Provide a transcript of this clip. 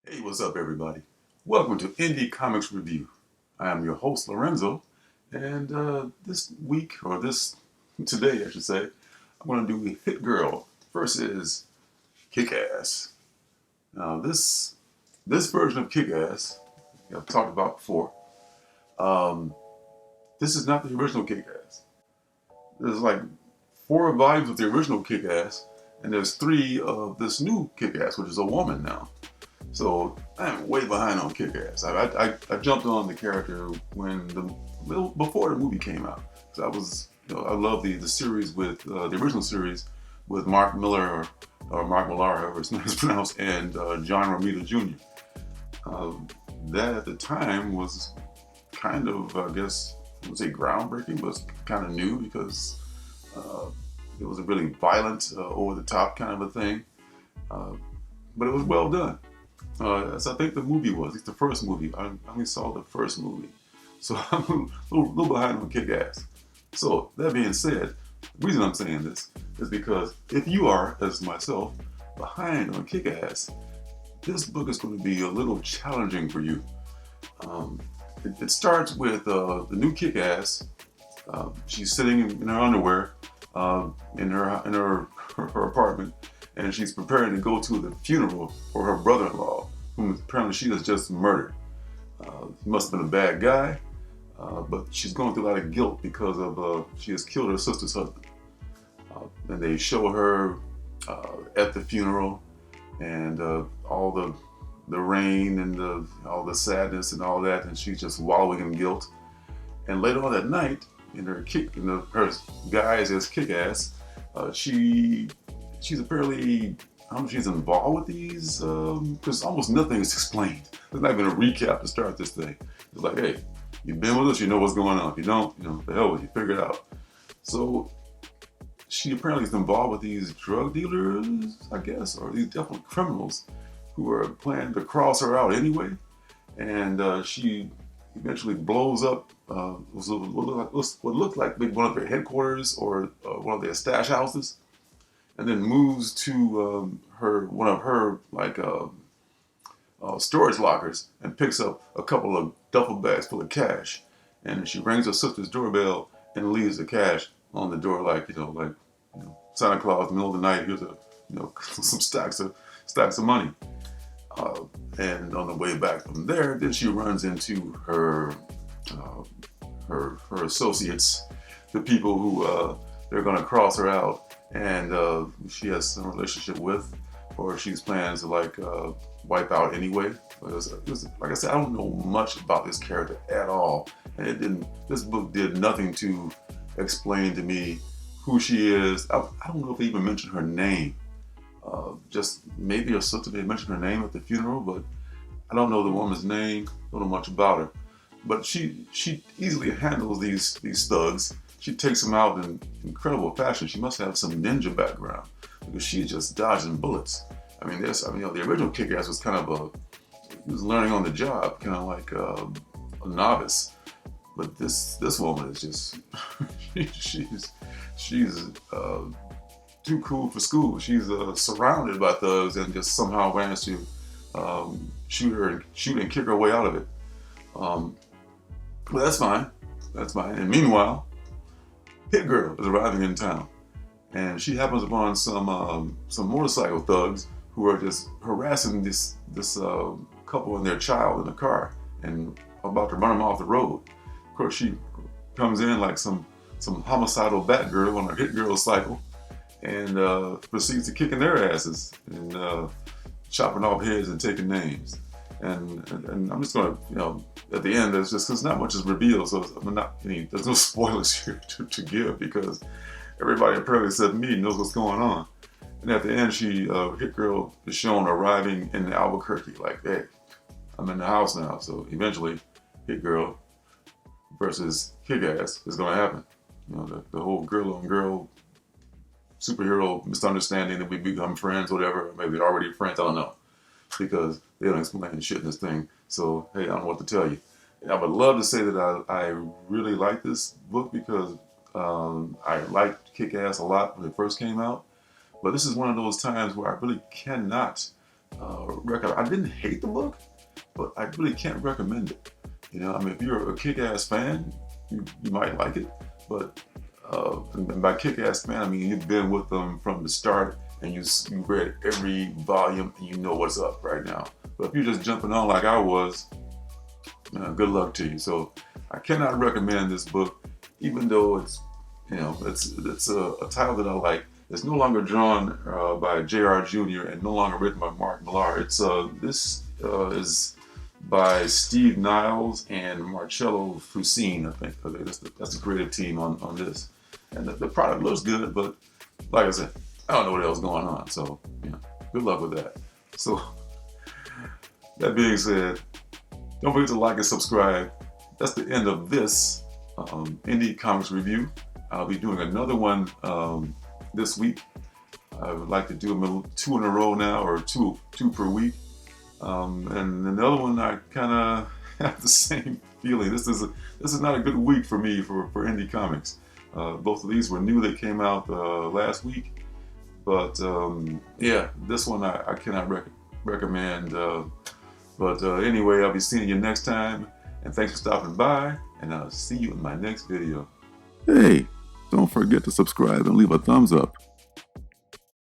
Hey, what's up, everybody? Welcome to Indie Comics Review. I am your host, Lorenzo, and this week, or today, I should say, I'm going to do Hit Girl versus Kick-Ass. Now, this version of Kick-Ass, I've talked about before. Um, this is not the original Kick-Ass. There's like 4 volumes of the original Kick-Ass, and there's 3 of this new Kick-Ass, which is a woman now. So I'm way behind on Kick-Ass. I jumped on the character before the movie came out. So I love the series with the original series with Mark Miller or Mark Millar, however his name is pronounced, and John Romita Jr. That at the time was kind of, I guess, I would say groundbreaking, but kind of new because it was a really violent, over the top kind of a thing. Uh, but it was well done. As I think the movie was. It's the first movie. I only saw the first movie. So I'm a little behind on Kick-Ass. So, that being said, the reason I'm saying this is because if you are, as myself, behind on Kick-Ass, this book is going to be a little challenging for you. It starts with the new Kick-Ass. She's sitting in her underwear in her apartment, and she's preparing to go to the funeral for her brother-in-law, whom apparently she has just murdered. He must have been a bad guy, but she's going through a lot of guilt because of she has killed her sister's husband. And they show her at the funeral, and all the rain and all the sadness and all that, and she's just wallowing in guilt. And later on that night, her guise as Kick-Ass, she's apparently, I don't know if she's involved with these, because almost nothing is explained. There's not even a recap to start this thing. It's like, hey, you've been with us, you know what's going on. If you don't, the hell with you, figure it out. So she apparently is involved with these drug dealers, I guess, or these definitely criminals who are planning to cross her out anyway. And she eventually blows up what looked like maybe one of their headquarters or one of their stash houses, and then moves to one of her storage lockers and picks up a couple of duffel bags full of cash. And she rings her sister's doorbell and leaves the cash on the door, like Santa Claus in the middle of the night. Here's some stacks of money. And on the way back from there, then she runs into her associates, the people who they're going to cross her out, and she has some relationship with, or she's planning to wipe out anyway. Like I said, I don't know much about this character at all, and this book did nothing to explain to me who she is. I don't know if they even mentioned her name. Just maybe her sister, they mentioned her name at the funeral, but I don't know the woman's name, don't know much about her. But she easily handles these thugs. She takes them out in incredible fashion. She must have some ninja background because she's just dodging bullets. The original Kick-Ass was kind of he was learning on the job, kind of like a novice. But this woman is just she's too cool for school. She's surrounded by thugs and just somehow managed to shoot and kick her way out of it. But that's fine. That's fine. And meanwhile, Hit Girl is arriving in town, and she happens upon some motorcycle thugs who are just harassing this couple and their child in the car and about to run them off the road. Of course, she comes in like some homicidal Batgirl on her Hit Girl cycle, and proceeds to kicking their asses and chopping off heads and taking names. And I'm just going to, at the end, because not much is revealed, so there's no spoilers here to give because everybody apparently except me knows what's going on. And at the end, Hit Girl is shown arriving in Albuquerque, like, hey, I'm in the house now. So eventually, Hit Girl versus Kick-Ass is going to happen. The whole girl on girl superhero misunderstanding that we become friends, whatever, maybe already friends, I don't know, because they don't explain shit in this thing. So hey, I don't know what to tell you. I would love to say that I really like this book because I liked Kick-Ass a lot when it first came out, but this is one of those times where I really cannot I didn't hate the book, but I really can't recommend it. You know, I mean, if you're a Kick-Ass fan, you might like it, but and by Kick-Ass fan, I mean you've been with them from the start and you read every volume and you know what's up right now. But if you're just jumping on like I was, good luck to you. So I cannot recommend this book, even though it's, you know, it's a title that I like. It's no longer drawn by J.R. Jr. and no longer written by Mark Millar. This is by Steve Niles and Marcello Fucine, I think. That's the creative team on this. And the product looks good, but like I said, I don't know what else is going on. So, you know, good luck with that. So, that being said, don't forget to like and subscribe. That's the end of this Indie Comics review. I'll be doing another one this week. I would like to do them 2 in a row now, or two per week. And another one, I kind of have the same feeling. This is not a good week for me for indie comics. Both of these were new; they came out last week. But yeah, this one I cannot recommend. But anyway, I'll be seeing you next time. And thanks for stopping by. And I'll see you in my next video. Hey, don't forget to subscribe and leave a thumbs up.